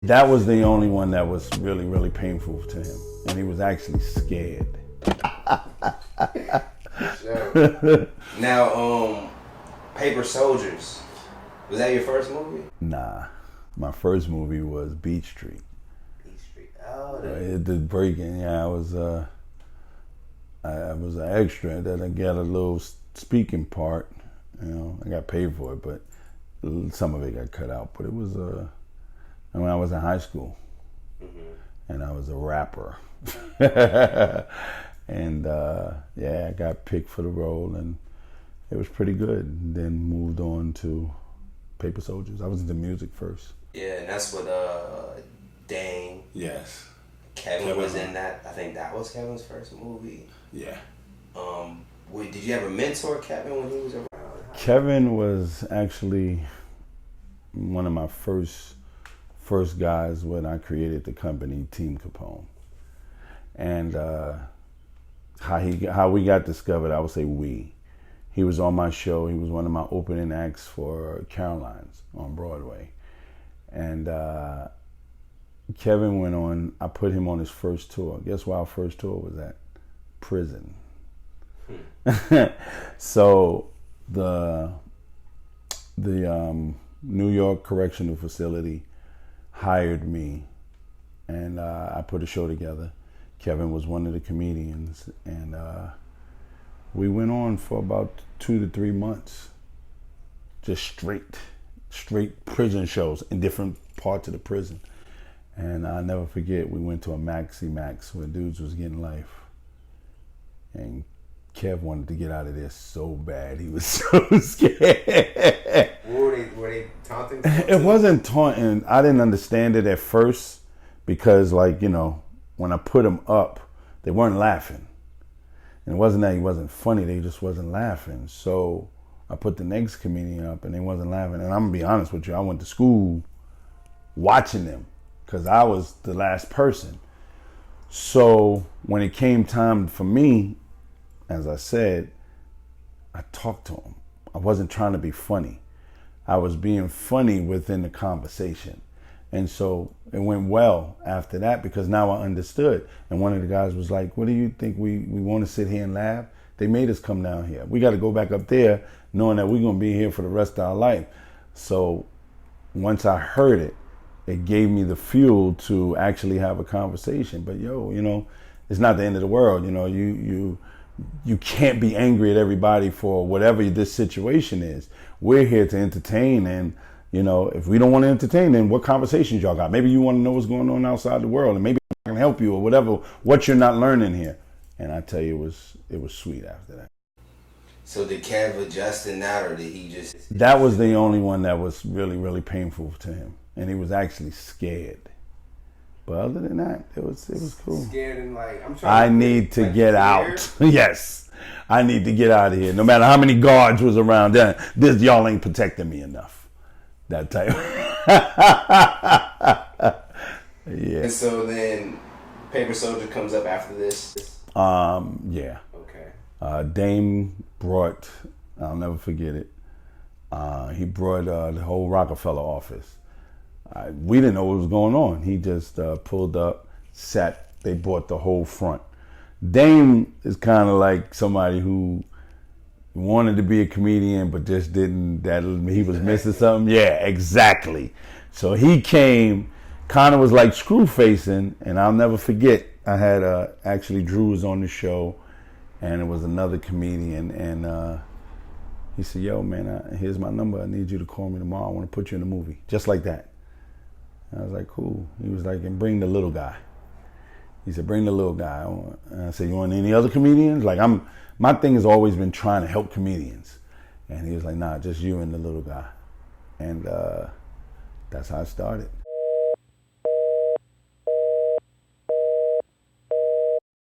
That was the only one that was really, really painful to him. And he was actually scared. Sure. Now, Paper Soldiers. Was that your first movie? Nah. My first movie was Beach Street. Beach Street. Oh, The breaking, yeah, I was an extra that I got a little speaking part. You know, I got paid for it, but some of it got cut out. But it was when I was in high school, and I was a rapper, and yeah, I got picked for the role, and it was pretty good. And then moved on to Paper Soldiers. I was into music first. Yeah, and that's what Dane. Yes. Kevin was in that. I think that was Kevin's first movie. Yeah. Did you ever mentor Kevin when he was around? Kevin was actually one of my first guys when I created the company Team Capone. And how we got discovered, I would say we. He was on my show. He was one of my opening acts for Caroline's on Broadway. And Kevin went on, I put him on his first tour. Guess where our first tour was at? Prison. So the New York Correctional Facility hired me, and I put a show together. Kevin was one of the comedians, and we went on for about 2 to 3 months, just straight prison shows in different parts of the prison. And I'll never forget, we went to a Maxi Max where dudes was getting life, and Kev wanted to get out of there so bad. He was so scared. Were they taunting? It wasn't taunting. I didn't understand it at first because, like, you know, when I put him up, they weren't laughing. And it wasn't that he wasn't funny, they just wasn't laughing. So I put the next comedian up and they wasn't laughing. And I'm gonna be honest with you, I went to school watching them because I was the last person. So when it came time for me, as I said, I talked to him. I wasn't trying to be funny. I was being funny within the conversation. And so it went well after that because now I understood. And one of the guys was like, what do you think? We want to sit here and laugh? They made us come down here. We got to go back up there knowing that we're going to be here for the rest of our life. So once I heard it, it gave me the fuel to actually have a conversation. But yo, you know, it's not the end of the world. You know, you can't be angry at everybody for whatever this situation is. We're here to entertain, and you know, if we don't want to entertain, then what conversations y'all got? Maybe you want to know what's going on outside the world, and maybe I can help you or whatever. What you're not learning here, and I tell you, it was sweet after that. So did Kev adjust in that, or did he just? That was the only one that was really, really painful to him, and he was actually scared. But other than that, it was cool. Scared and like, I'm trying. I need to get out. Yes, I need to get out of here. No matter how many guards was around, this y'all ain't protecting me enough. That type. Yeah. And so then, Paper Soldier comes up after this. Yeah. Okay. Dame brought. I'll never forget it. He brought the whole Rockefeller office. We didn't know what was going on. He just pulled up, sat. They bought the whole front. Dame is kind of like somebody who wanted to be a comedian but just didn't. That he was missing something. Yeah, exactly. So he came, kind of was like screw facing, and I'll never forget. I had actually Drew was on the show, and it was another comedian, and he said, "Yo, man, here's my number. I need you to call me tomorrow. I want to put you in a movie," just like that. I was like, cool. He was like, and bring the little guy. He said, bring the little guy. And I said, you want any other comedians? Like, my thing has always been trying to help comedians. And he was like, nah, just you and the little guy. And that's how it started.